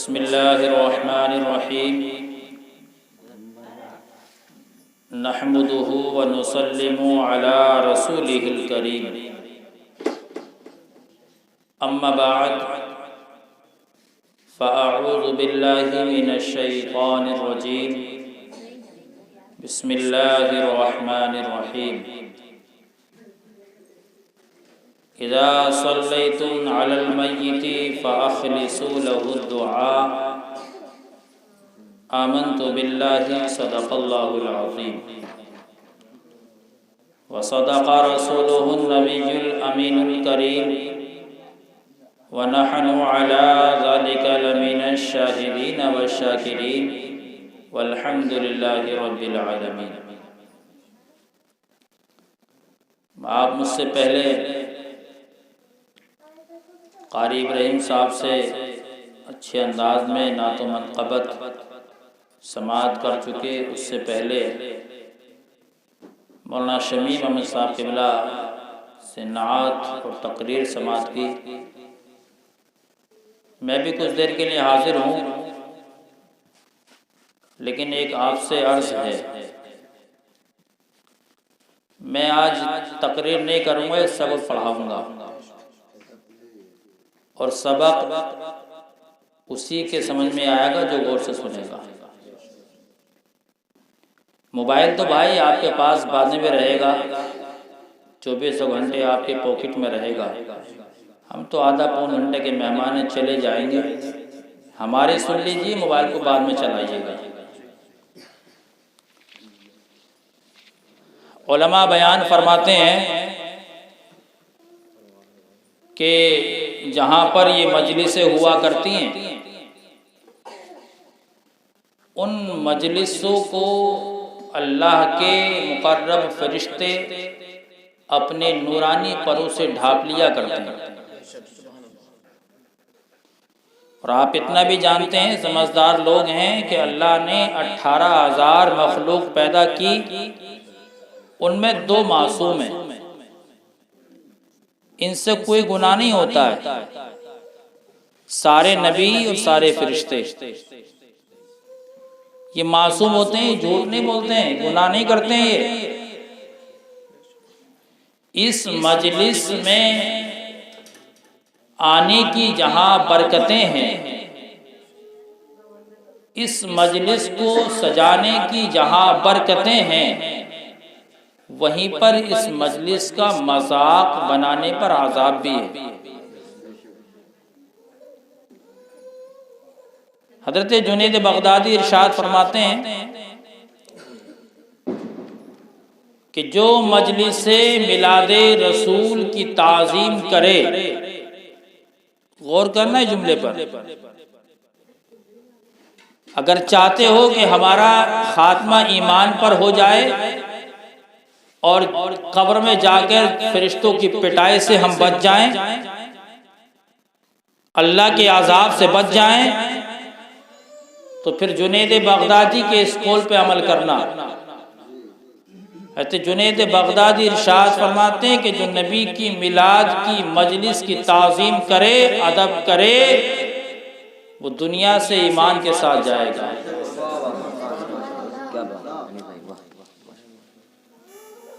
बिस्मिल्लाहिर्रहमानिर्रहीम नहमदुहु व नुसल्लिमु अला रसूलिहिल करीम अम्मा बाद फ़अऊज़ु बिल्लाहि मिनश शैतानिर रजीम बिस्मिल्लाहिर्रहमानिर्रहीम इज़ा सल्लैतुम अलल मय्यिति फ़अख़लिसू लहु दुआ आमन्तु बिल्लाहि सदक़ल्लाहुल अज़ीम व सदक़ रसूलुहुन नबियुल अमीनुल करीम व नहनु अला ज़ालिका लमिनश शाहिदीन व शाकिरीन वल्हम्दुलिल्लाहि रब्बिल आलमीन। आप मुझसे पहले क़ारी इब्राहीम साहब से अच्छे अंदाज में नातो मनक़बत समाअत कर चुके। उससे पहले मौलाना शमीम अहमद साहब क़िबला से नात और तकरीर समाअत की। मैं भी कुछ देर के लिए हाजिर हूँ, लेकिन एक आपसे अर्ज़ है। मैं आज तकरीर नहीं करूँगा, सबक पढ़ाऊँगा और सबक उसी के समझ में आएगा जो गौर से सुनेगा। मोबाइल तो भाई आपके पास बाजू में रहेगा, 24 घंटे आपके पॉकेट में रहेगा। हम तो आधा पौन घंटे के मेहमान हैं, चले जाएंगे। हमारे सुन लीजिए, मोबाइल को बाद में चलाइएगा। उलमा बयान फरमाते हैं कि जहाँ पर ये मजलिसें हुआ करती हैं, उन मजलिसों को अल्लाह के मुकर्रब फरिश्ते अपने नूरानी परों से ढाँप लिया करते हैं। और आप इतना भी जानते हैं, समझदार लोग हैं, कि अल्लाह ने 18,000 मखलूक पैदा की, उनमें 2 मासूम हैं, इनसे कोई गुनाह नहीं होता है। सारे नबी और सारे फरिश्ते ये मासूम होते हैं, झूठ नहीं बोलते हैं, गुनाह नहीं करते हैं। ये इस मजलिस में आने की जहां बरकतें हैं, इस मजलिस को सजाने की जहां बरकतें हैं, वहीं पर इस मजलिस का मजाक बनाने पर आज़ाब भी है। हज़रत जुनैद बगदादी इरशाद फरमाते हैं कि जो मजलिसे मिलादे रसूल की ताज़ीम करे, गौर करना है जुमले पर, अगर चाहते हो कि हमारा खात्मा ईमान पर हो जाए और कब्र में जाकर फरिश्तों की पिटाई से हम बच जाएं, अल्लाह के अज़ाब से बच जाएं, तो फिर जुनैद बगदादी के इस कौल पे अमल करना। जुनैद बगदादी इरशाद फरमाते हैं कि जो नबी की मिलाद की मजलिस की ताज़ीम करे, अदब करे, वो दुनिया से ईमान के साथ जाएगा।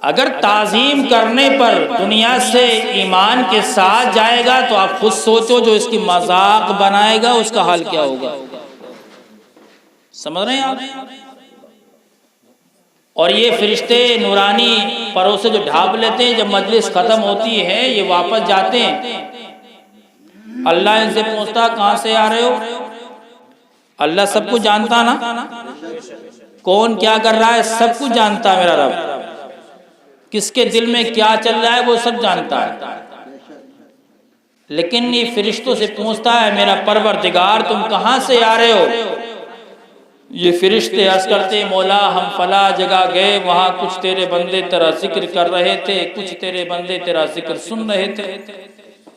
अगर ताज़ीम करने पर दुनिया से ईमान के साथ जाएगा, तो आप खुद सोचो जो इसकी मजाक बनाएगा उसका हाल क्या होगा। समझ रहे हैं आप? और ये फरिश्ते नूरानी परों से जो ढाँप लेते हैं, जब मजलिस खत्म होती है ये वापस जाते हैं। अल्लाह इनसे पूछता कहाँ से आ रहे हो? अल्लाह सब कुछ जानता ना, कौन क्या कर रहा है सब कुछ जानता है मेरा रब। किसके दिल में क्या चल रहा है वो सब जानता है। लेकिन ये फरिश्तों से पूछता है, मेरा परवरदिगार तुम कहाँ से आ रहे हो? ये फरिश्ते अर्ज़ करते, मौला हम फला जगह गए, वहाँ कुछ तेरे बंदे तेरा जिक्र कर रहे थे, कुछ तेरे बंदे तेरा जिक्र सुन रहे थे।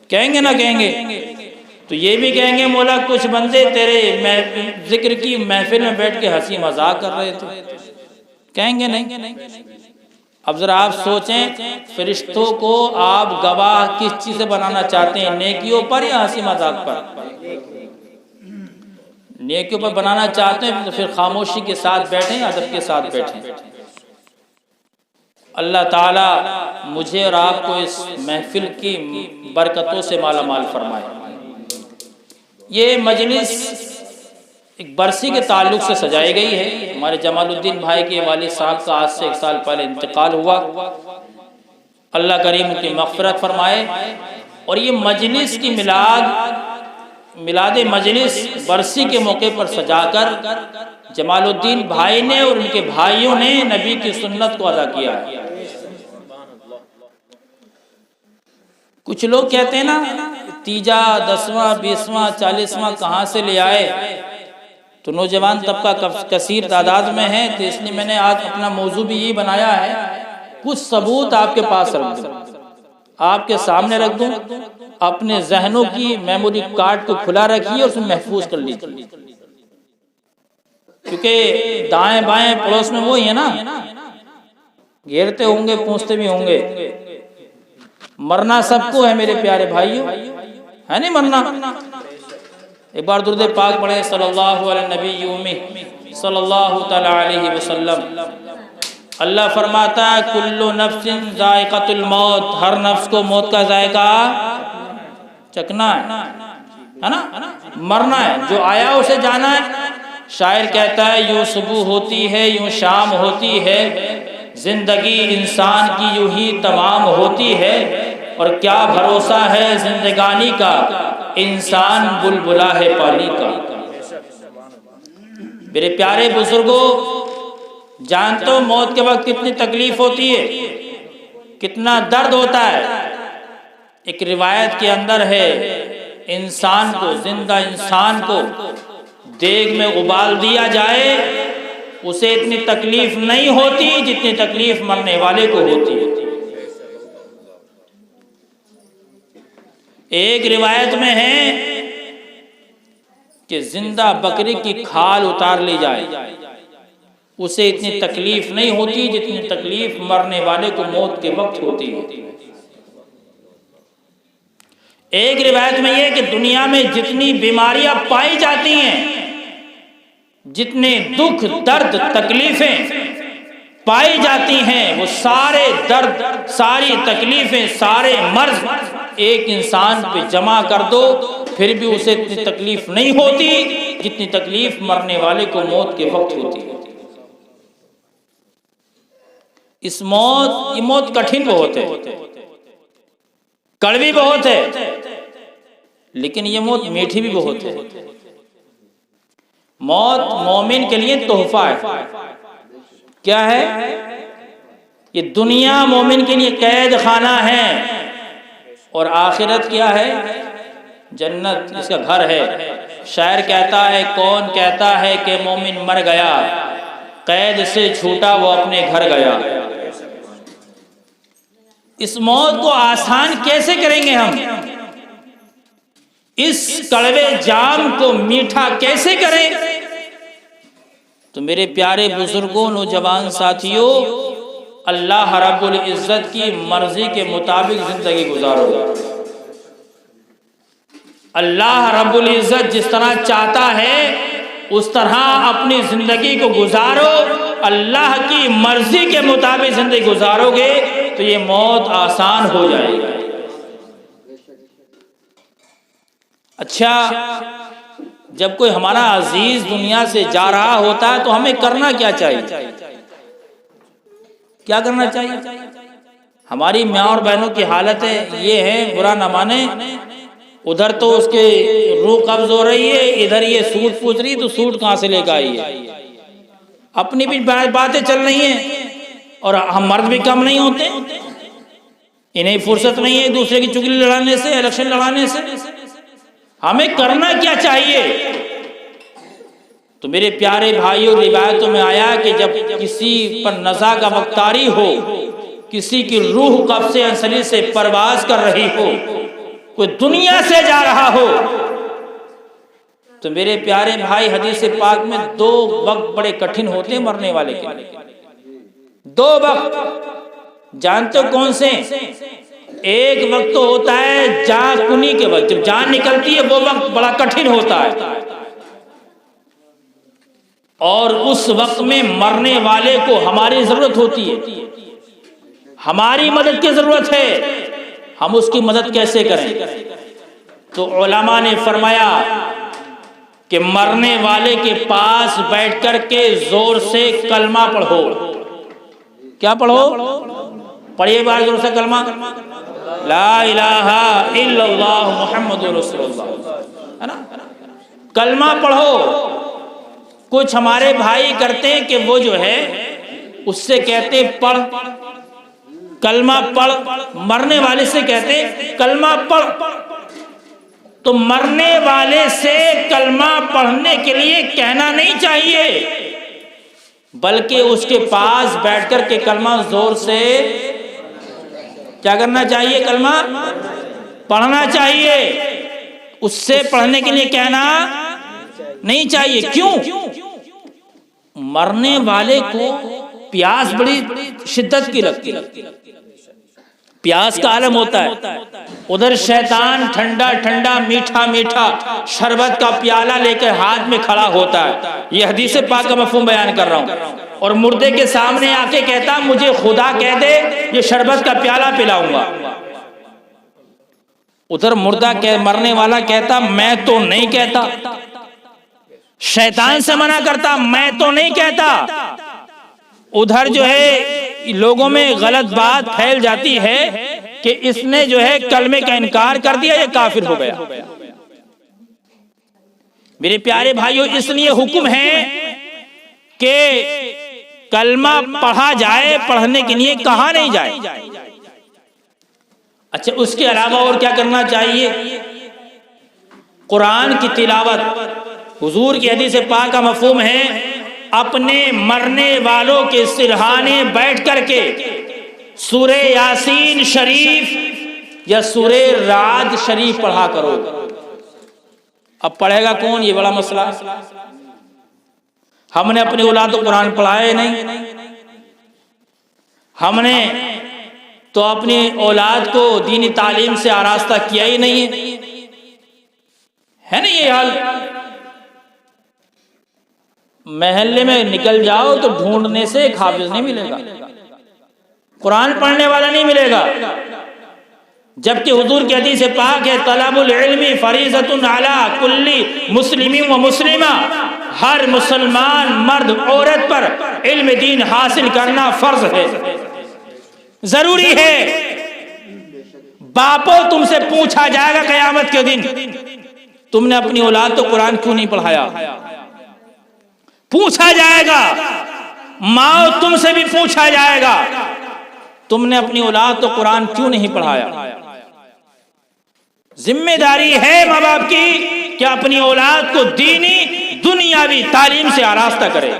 कहेंगे ना कहेंगे? तो ये भी कहेंगे, मौला कुछ बंदे तेरे जिक्र की महफिल में बैठ के हंसी मजाक कर रहे थे। कहेंगे नहीं? अब जरा आप सोचें, फरिश्तों को आप गवाह किस चीज़ से बनाना चाहते हैं, नेकियों पर या हंसी मजाक पर? नेकियों पर बनाना चाहते हैं तो फिर खामोशी के साथ बैठें, अदब के साथ बैठें। अल्लाह ताला मुझे और आपको इस महफिल की बरकतों से माला माल फरमाए। ये मजलिस एक बरसी के ताल्लुक़ से सजाई गई है। हमारे जमालुद्दीन भाई के वालिद साहब का आज से 1 साल पहले इंतकाल हुआ। अल्लाह करीम उनकी मग़फ़िरत फरमाए। और ये मजलिस की मिलाद मजलिस बरसी के मौके पर सजाकर जमालुद्दीन भाई ने और उनके भाइयों ने नबी की सुन्नत को अदा किया है। कुछ लोग कहते हैं ना तीजा 10वां 20वां 40वां कहाँ से ले आए, तो नौजवान तबका कसीर तादाद में है, तो इसलिए मैंने आज अपना मौजू भी यही बनाया है। कुछ सबूत आपके पास रख दूं, आपके सामने रख दूं, अपने जहनों की मेमोरी कार्ड को खुला रखिए और उसमें महफूज कर लीजिए, क्योंकि दाएं बाएं पड़ोस में वो ही है ना, घेरते होंगे पूछते भी होंगे। मरना सबको है मेरे प्यारे भाइयों, है नहीं मरना। एक बार दुरूद पाक पढ़े सल्लल्लाहु अलैहि सल्लल्लाहु तआला अलैहि वसल्लम। अल्लाह फरमाता है कुल्लु नफ्सिन जायक़तुल मौत, हर नफ्स को मौत का जायका चखना है ना, मरना है, जो आया उसे जाना है। शायर कहता है यूं सुबह होती है यूं शाम होती है, जिंदगी इंसान की यूं ही तमाम होती है, और क्या भरोसा है जिंदगानी का, इंसान बुलबुला है पानी का। मेरे प्यारे बुजुर्गों, जानते हो मौत के वक्त कितनी तकलीफ होती है, कितना दर्द होता है। एक रिवायत के अंदर है इंसान को, जिंदा इंसान को देग में उबाल दिया जाए, उसे इतनी तकलीफ नहीं होती जितनी तकलीफ मरने वाले को होती है। एक रिवायत में है कि जिंदा बकरी की खाल उतार ली जाए, उसे इतनी तकलीफ नहीं होती जितनी तकलीफ मरने वाले को मौत के वक्त होती है। एक रिवायत में यह कि दुनिया में जितनी बीमारियां पाई जाती हैं, जितने दुख दर्द तकलीफें पाई जाती हैं, वो सारे दर्द सारी तकलीफें सारे मर्ज एक इंसान पे जमा कर दो, फिर भी उसे इतनी तकलीफ नहीं होती जितनी तकलीफ मरने वाले को मौत के वक्त होती है। इस मौत, ये मौत कठिन बहुत है, कड़वी बहुत है, लेकिन ये मौत मीठी भी बहुत है। मौत मोमिन के लिए तोहफा है। क्या है? ये दुनिया मोमिन के लिए कैद खाना है, और आखिरत क्या है? जन्नत, इसका घर है। शायर कहता है कौन कहता है कि मोमिन मर गया, कैद से छूटा वो अपने घर गया। इस मौत को आसान कैसे करेंगे हम? इस कड़वे जाम को मीठा कैसे करें? तो मेरे प्यारे बुजुर्गों, नौजवान साथियों, अल्लाह रब्बुल इज्जत की मर्जी के मुताबिक जिंदगी गुजारो। अल्लाह रब्बुल इज्जत जिस तरह चाहता है उस तरह अपनी जिंदगी को गुजारो। अल्लाह की मर्जी के मुताबिक जिंदगी गुजारोगे तो ये मौत आसान हो जाएगी। अच्छा, जब कोई हमारा अजीज दुनिया से जा रहा होता है तो हमें करना क्या चाहिए? क्या करना चाहिए? हमारी माँ और बहनों की हालत ये है, बुरा न माने, उधर तो उसके रूह कब्ज हो रही है, इधर ये सूट पूछ रही, तो सूट कहाँ से लेकर आई है। अपनी भी बातें चल रही हैं, और हम मर्द भी कम नहीं होते, इन्हें फुर्सत नहीं है एक दूसरे की चुगली लड़ाने से, इलेक्शन लड़ाने से। हमें करना क्या चाहिए? तो मेरे प्यारे भाइयों, रिवायतों में आया कि जब किसी पर नज़ा का वक्त तारी हो, किसी की रूह कब्ज़े अंसली से परवाज कर रही हो, कोई दुनिया से जा रहा हो, तो मेरे प्यारे भाई, हदीस पाक में 2 वक्त बड़े कठिन होते हैं मरने वाले के। 2 वक्त जानते हो कौन से? एक वक्त तो होता है जान कुनी के वक्त, जब जान निकलती है वो वक्त बड़ा कठिन होता है। और उस वक्त में मरने वाले को हमारी जरूरत होती है, हमारी मदद की जरूरत है, हम उसकी मदद कैसे करें? तो उलमा ने फरमाया कि मरने वाले के पास बैठ कर के जोर से कलमा पढ़ो। क्या पढ़ो? पढ़िए बार जोर से कलमा, ला इलाहा इल्लल्लाह मुहम्मदुर रसूलुल्लाह, है ना? कलमा पढ़ो। कुछ हमारे भाई करते हैं कि वो जो है उससे कहते पढ़, कलमा पढ़, मरने वाले से कहते कलमा पढ़। तो मरने वाले से कलमा पढ़ने के लिए कहना नहीं चाहिए, बल्कि उसके पास बैठकर के कलमा जोर से क्या करना चाहिए? कलमा पढ़ना चाहिए। उससे पढ़ने के लिए कहना नहीं चाहिए। क्यों? मरने वाले को प्यास बड़ी शिद्दत की लगती है, प्यास का आलम होता है। उधर शैतान ठंडा ठंडा मीठा मीठा शरबत का प्याला लेकर हाथ में खड़ा होता है। यह हदीस पाक का मफहूम बयान कर रहा हूं। और मुर्दे के सामने आके कहता मुझे खुदा कह दे ये शरबत का प्याला पिलाऊंगा। उधर मुर्दा मरने वाला कहता मैं तो नहीं कहता, शैतान से मना करता मैं तो नहीं कहता। उधर जो है लोगों में गलत बात फैल जाती है कि इसने जो है कलमे का इनकार कर दिया, ये काफिर हो गया। मेरे प्यारे भाइयों, इसलिए हुक्म है कि कलमा पढ़ा जाए, पढ़ने के लिए कहा नहीं जाए। अच्छा, उसके अलावा और क्या करना चाहिए? कुरान की तिलावत। हुजूर की हदीस पाक का मफहूम है अपने मरने वालों के सिरहाने बैठ करके सूरे यासीन शरीफ या सूरे राद शरीफ पढ़ा करो। अब पढ़ेगा कौन? ये बड़ा मसला। हमने अपनी औलाद को कुरान पढ़ाया नहीं, हमने तो अपनी औलाद को दीनी तालीम से आरास्ता किया ही नहीं है ना? ये हाल। महल्ले में निकल जाओ तो ढूंढने से एक हाफिज नहीं मिलेगा, कुरान पढ़ने वाला नहीं मिलेगा। जबकि हुजूर की हदीस पाक है तलबुल इल्मी फरीज़तुन अला कुल्ली मुस्लिमिन व मुस्लिमा, हर मुसलमान मर्द औरत पर इल्म दीन हासिल करना फर्ज है, जरूरी है। बापो तुमसे पूछा जाएगा क़यामत के दिन तुमने अपनी औलाद को कुरान क्यों नहीं पढ़ाया? पूछा जाएगा। माओ तुमसे भी पूछा जाएगा तुमने अपनी औलाद को कुरान क्यों नहीं पढ़ाया? जिम्मेदारी है माँ बाप की कि अपनी औलाद को दीनी दुनियावी तालीम से आरास्ता करे।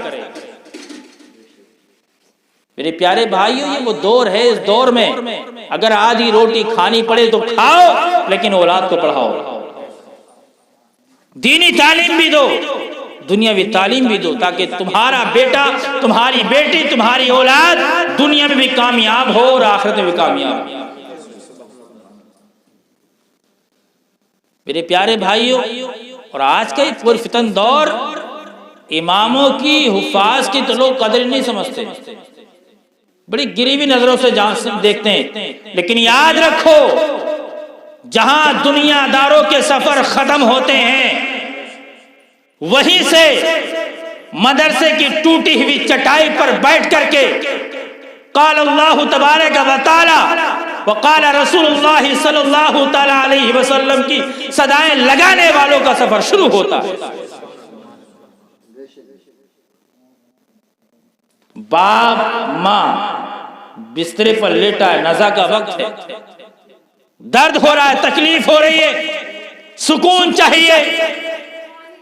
मेरे प्यारे भाइयों, ये वो दौर है, इस दौर में अगर आधी रोटी खानी पड़े तो खाओ, लेकिन औलाद को पढ़ाओ। दीनी तालीम भी दो, दुनियावी तालीम भी दो, ताकि तुम्हारा बेटा, तुम्हारी बेटी, तुम्हारी औलाद दुनिया में भी कामयाब हो और आखिरत में भी कामयाब हो। मेरे प्यारे भाइयों, और आज का ये फितन दौर, इमामों की, हुफ्फाज की तो लोग कदर नहीं समझते, बड़ी गिरीवी नजरों से देखते हैं। लेकिन याद रखो, जहां दुनियादारों के सफर खत्म होते हैं वहीं से मदरसे की टूटी हुई चटाई पर बैठ करके क़ाल अल्लाहु तबारक व तआला व क़ाल रसूलुल्लाह सल्लल्लाहु तआला अलैहि वसल्लम की सदाएं लगाने वालों का सफर शुरू होता है। बाप माँ बिस्तरे पर लेटा है, नज़ा का वक्त है, दर्द हो रहा है, तकलीफ हो रही है, सुकून चाहिए,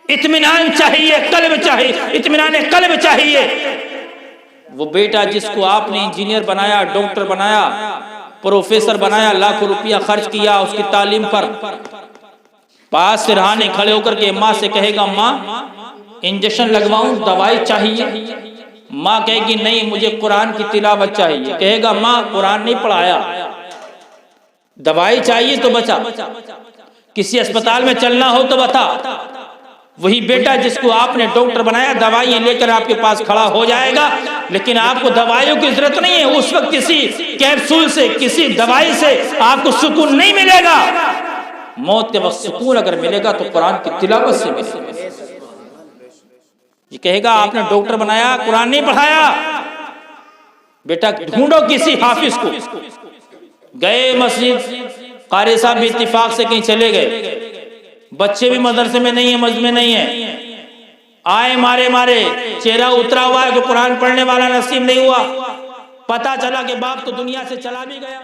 इत्मीनान चाहिए, कल्ब चाहिए, इत्मीनान कल्ब चाहिए। वो बेटा जिसको आपने इंजीनियर बनाया, डॉक्टर बनाया, प्रोफेसर बनाया, लाखों रुपया खर्च किया उसकी तालीम पर, पास सिरहाने खड़े होकर के माँ से कहेगा माँ इंजेक्शन लगवाऊं, दवाई चाहिए, माँ कहेगी नहीं मुझे कुरान की तिलावत चाहिए, कहेगा माँ कुरान नहीं पढ़ाया, दवाई चाहिए तो बचा, किसी अस्पताल में चलना हो तो बता, वही बेटा जिसको आपने डॉक्टर बनाया, दवाइयां लेकर आपके पास खड़ा हो जाएगा, लेकिन आपको दवाइयों की जरूरत नहीं है। उस वक्त किसी कैप्सूल से, किसी दवाई से आपको सुकून नहीं मिलेगा। मौत के वक्त सुकून अगर मिलेगा तो कुरान की तिलावत से मिलेगा। ये कहेगा आपने डॉक्टर बनाया, कुरान नहीं पढ़ाया। बेटा ढूंढो किसी हाफिज को। गए मस्जिद, कारी साहब भी इत्तिफाक से कहीं चले गए, बच्चे भी मदरसे में नहीं है, मस्जिद में नहीं है, आए मारे मारे, चेहरा उतरा हुआ है कि कुरान पढ़ने वाला नसीब नहीं हुआ। पता चला कि बाप तो दुनिया से चला भी गया।